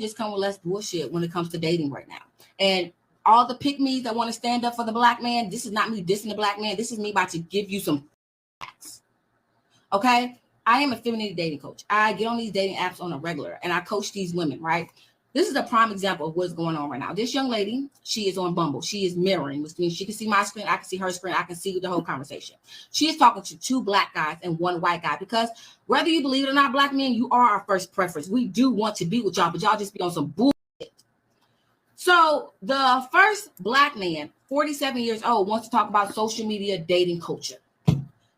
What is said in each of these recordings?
just come with less bullshit when it comes to dating right now. And all the pick-me's that want to stand up for the black man, this is not me dissing the black man. This is me about to give you some facts. Okay? I am a femininity dating coach. I get on these dating apps on a regular, and I coach these women, right? This is a prime example of what's going on right now. This young lady, she is on Bumble. She is mirroring, which means she can see my screen, I can see her screen, I can see the whole conversation. She is talking to 2 black guys and 1 white guy, because whether you believe it or not, black men, you are our first preference. We do want to be with y'all, but y'all just be on some bullshit. So the first black man, 47 years old, wants to talk about social media dating culture.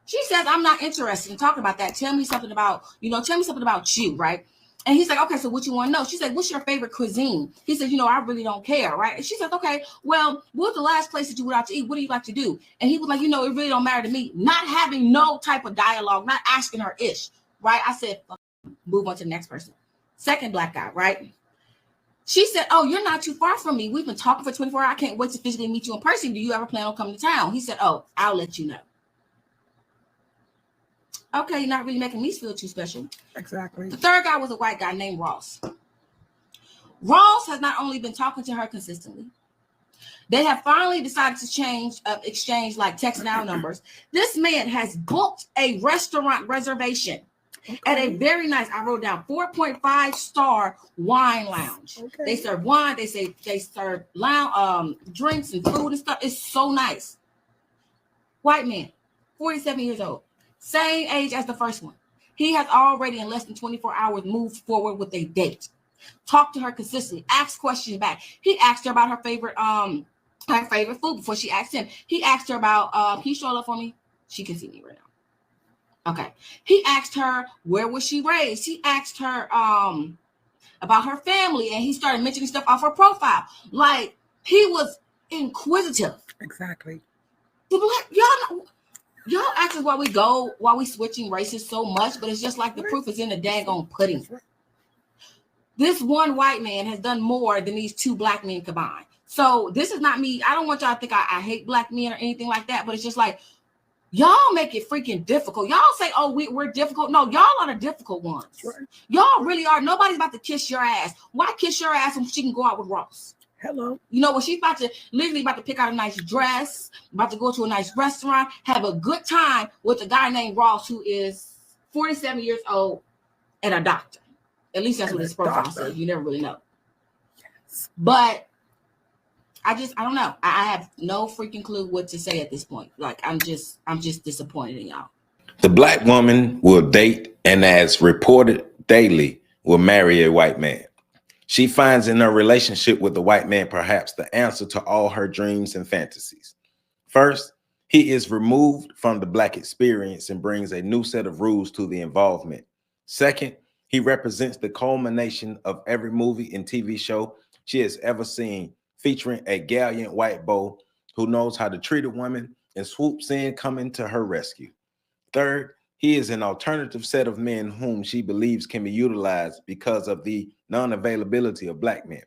She says, I'm not interested in talking about that. Tell me something about you, right? And he's like, okay, so what you want to know? She said, what's your favorite cuisine? He said, I really don't care, right? And she said, okay, well, what was the last place that you went out to eat? What do you like to do? And he was like, it really don't matter to me. Not having no type of dialogue, not asking her ish, right? I said, move on to the next person. Second black guy, right? She said, oh, you're not too far from me. We've been talking for 24 hours. I can't wait to physically meet you in person. Do you ever plan on coming to town? He said, oh, I'll let you know. Okay, you're not really making me feel too special. Exactly. The third guy was a white guy named Ross. Ross has not only been talking to her consistently, they have finally decided to exchange like text now numbers. This man has booked a restaurant reservation at a very nice, I wrote down, 4.5-star wine lounge. Okay. They serve wine. They serve lounge, drinks and food and stuff. It's so nice. White man, 47 years old. Same age as the first one. He has already in less than 24 hours moved forward with a date. Talked to her consistently. Asked questions back. He asked her about her favorite food before she asked him. He asked her about, can you show up for me? She can see me right now. Okay. He asked her, where was she raised? He asked her about her family, and he started mentioning stuff off her profile. Like, he was inquisitive. Exactly. Y'all ask us why we switching races so much, but it's just like the proof is in the daggone pudding. This one white man has done more than these 2 black men combined. So this is not me. I don't want y'all to think I hate black men or anything like that, but it's just like, y'all make it freaking difficult. Y'all say, oh, we're difficult. No, y'all are the difficult ones. Right. Y'all really are. Nobody's about to kiss your ass. Why kiss your ass when she can go out with Ross? Hello. When she's about to pick out a nice dress, about to go to a nice restaurant, have a good time with a guy named Ross, who is 47 years old and a doctor. At least that's what his profile says. You never really know. Yes. But I don't know. I have no freaking clue what to say at this point. Like, I'm just disappointed in y'all. The black woman will date and, as reported daily, will marry a white man. She finds in her relationship with the white man perhaps the answer to all her dreams and fantasies. First, he is removed from the black experience and brings a new set of rules to the involvement. Second, he represents the culmination of every movie and TV show she has ever seen, featuring a gallant white beau who knows how to treat a woman and swoops in, coming to her rescue. Third, he is an alternative set of men whom she believes can be utilized because of the non-availability of black men.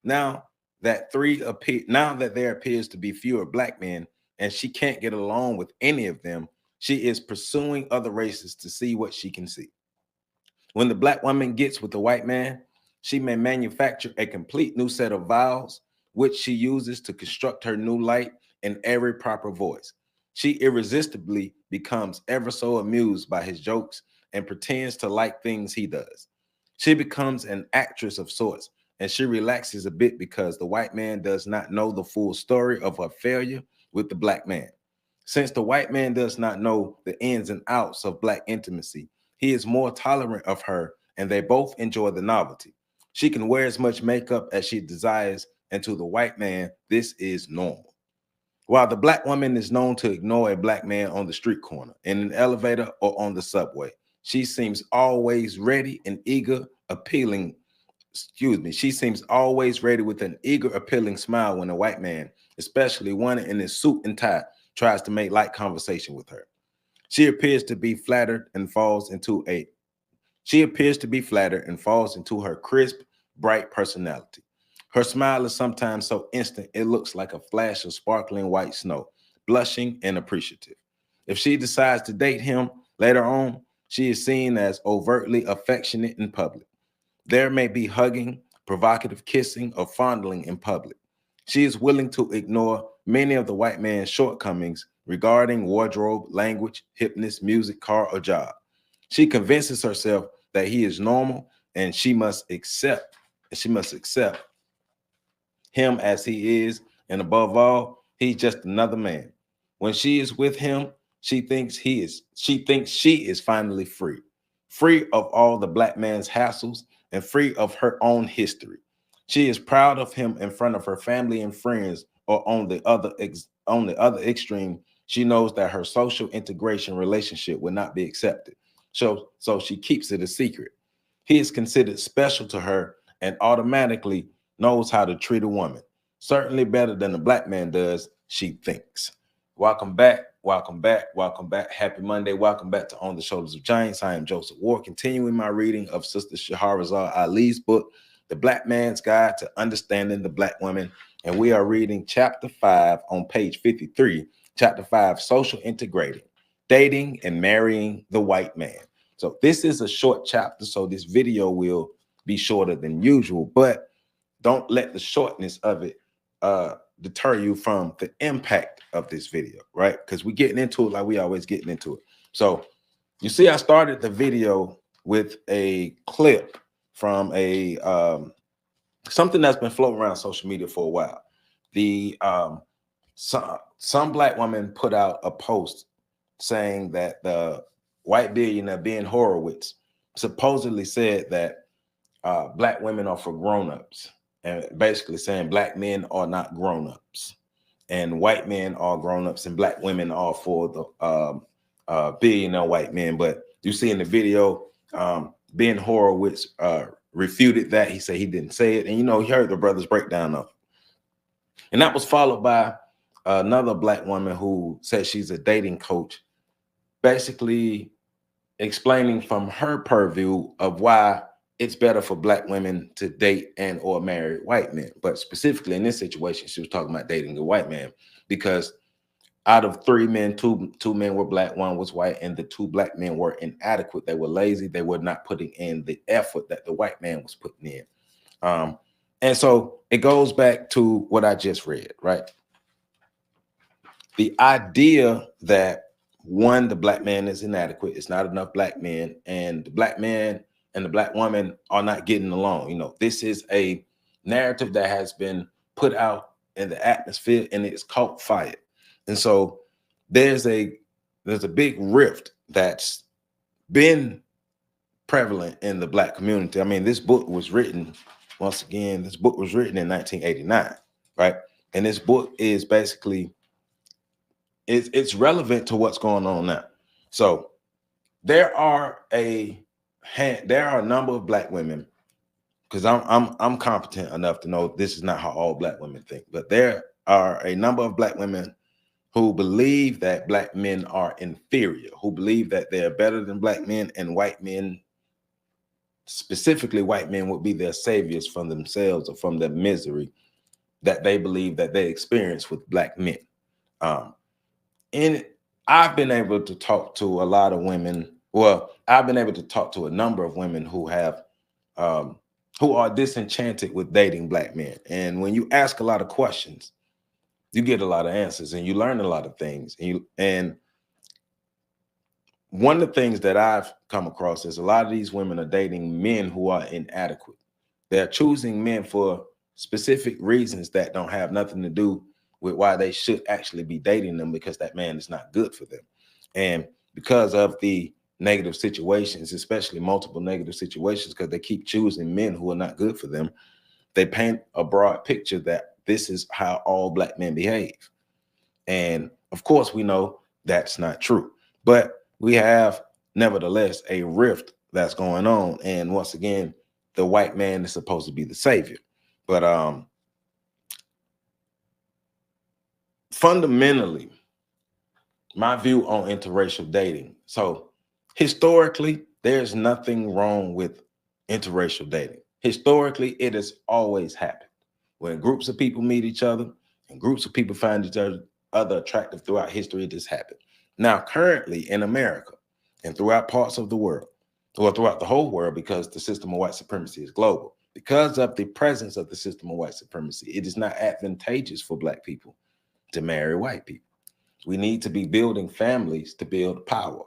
Now that there appears to be fewer black men and she can't get along with any of them, she is pursuing other races to see what she can see. When the black woman gets with the white man, she may manufacture a complete new set of vows, which she uses to construct her new light in every proper voice. She irresistibly becomes ever so amused by his jokes and pretends to like things he does. She becomes an actress of sorts, and she relaxes a bit because the white man does not know the full story of her failure with the black man. Since the white man does not know the ins and outs of black intimacy, he is more tolerant of her, and they both enjoy the novelty. She can wear as much makeup as she desires, and to the white man, this is normal. While the black woman is known to ignore a black man on the street corner, in an elevator, or on the subway, she seems always ready and eager, She seems always ready with an eager, appealing smile when a white man, especially one in his suit and tie, tries to make light conversation with her. She appears to be flattered and falls into her crisp, bright personality. Her smile is sometimes so instant it looks like a flash of sparkling white snow, blushing and appreciative. If she decides to date him later on, she is seen as overtly affectionate in public. There may be hugging, provocative kissing, or fondling in public. She is willing to ignore many of the white man's shortcomings regarding wardrobe, language, hipness, music, car, or job. She convinces herself that he is normal and she must accept him as he is, and above all, he's just another man. When she is with him, she thinks she is finally free, free of all the black man's hassles and free of her own history. She is proud of him in front of her family and friends, or on the other extreme, she knows that her social integration relationship will not be accepted. So she keeps it a secret. He is considered special to her and automatically knows how to treat a woman, certainly better than the black man does, she thinks. Welcome back, welcome back, welcome back. Happy Monday. Welcome back to On the Shoulders of Giants. I am Joseph Ward, continuing my reading of Sister Shahrazad Ali's book, The Black Man's Guide to Understanding the Black Woman. And we are reading chapter 5 on page 53, chapter 5, Social Integrating, Dating and Marrying the White Man. So this is a short chapter, so this video will be shorter than usual, but don't let the shortness of it deter you from the impact of this video, right? Because we're getting into it like we always getting into it. So you see, I started the video with a clip from a something that's been floating around social media for a while. The some black woman put out a post saying that the white billionaire Ben Horowitz supposedly said that black women are for grown-ups, and basically saying black men are not grown-ups and white men are grown-ups and black women are for the billionaire white men. But you see in the video, Ben Horowitz refuted that. He said he didn't say it. And, you know, he heard the brother's breakdown of it. And that was followed by another black woman who said she's a dating coach, basically explaining from her purview of why it's better for black women to date and or marry white men. But specifically in this situation, she was talking about dating a white man, because out of 3 men, two men were black, 1 was white, and the 2 black men were inadequate. They were lazy. They were not putting in the effort that the white man was putting in. And so it goes back to what I just read, right? The idea that, one, the black man is inadequate. It's not enough black men, and the black man and the black woman are not getting along. You know, this is a narrative that has been put out in the atmosphere, and it's caught fire. And so there's a big rift that's been prevalent in the black community. I mean, this book was written, once again, this book was written in 1989, right? And this book is basically, it's relevant to what's going on now. So there are a number of black women, because I'm competent enough to know this is not how all black women think, but there are a number of black women who believe that black men are inferior, who believe that they're better than black men, and white men, specifically white men, would be their saviors from themselves or from the misery that they believe that they experience with black men. And I've been able to talk to a lot of women. Well, I've been able to talk to a number of women who have who are disenchanted with dating black men. And when you ask a lot of questions, you get a lot of answers and you learn a lot of things. And one of the things that I've come across is a lot of these women are dating men who are inadequate. They're choosing men for specific reasons that don't have nothing to do with why they should actually be dating them, because that man is not good for them. And because of the negative situations, especially multiple negative situations, because they keep choosing men who are not good for them, they paint a broad picture that this is how all black men behave. And of course, we know that's not true, but we have nevertheless a rift that's going on. And once again, the white man is supposed to be the savior. But fundamentally, my view on interracial dating. So historically, there's nothing wrong with interracial dating. Historically, it has always happened. When groups of people meet each other and groups of people find each other attractive throughout history, it has happened. Now, currently in America and throughout parts of the world, or throughout the whole world, because the system of white supremacy is global, Because of the presence of the system of white supremacy, it is not advantageous for Black people to marry white people. We need to be building families to build power.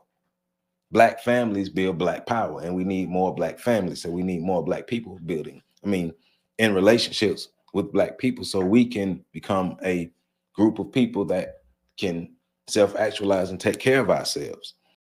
Black families build Black power, and we need more Black families. So we need more Black people building, in relationships with Black people, so we can become a group of people that can self-actualize and take care of ourselves.